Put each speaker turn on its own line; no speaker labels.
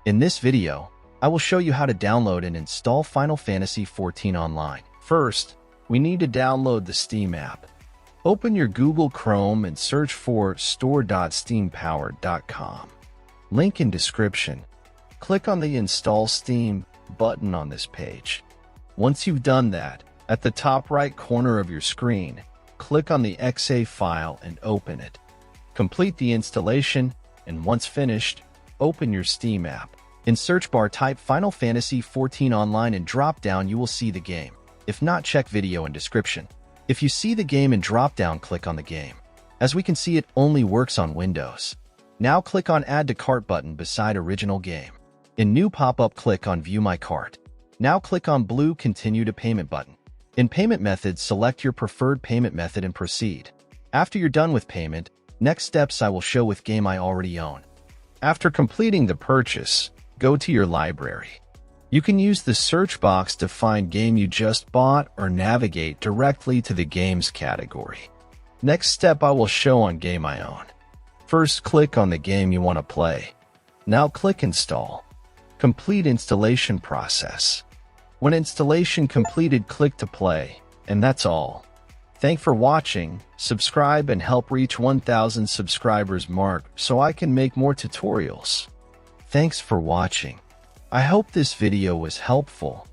In this video, I will show you how to download and install Final Fantasy XIV Online. First, we need to download the Steam app. Open your Google Chrome and search for store.steampowered.com. Link in description. Click on the Install Steam button on this page. Once you've done that, at the top right corner of your screen, click on the .exe file and open it. Complete the installation, and once finished, open your Steam app. In search bar, type Final Fantasy XIV Online and drop down you will see the game. If not, check video in description. If you see the game and drop down, click on the game. As we can see, it only works on Windows. Now click on Add to Cart button beside Original Game. In new pop-up, click on View My Cart. Now click on blue Continue to Payment button. In Payment Methods, select your preferred payment method and proceed. After you're done with payment, next steps I will show with game I already own. After completing the purchase, go to your library. You can use the search box to find game you just bought or navigate directly to the games category. Next step I will show on game I own. First, click on the game you want to play. Now click Install. Complete installation process. When installation completed, click to play, and that's all. Thanks for watching, subscribe and help reach 1,000 subscribers mark so I can make more tutorials. Thanks for watching. I hope this video was helpful.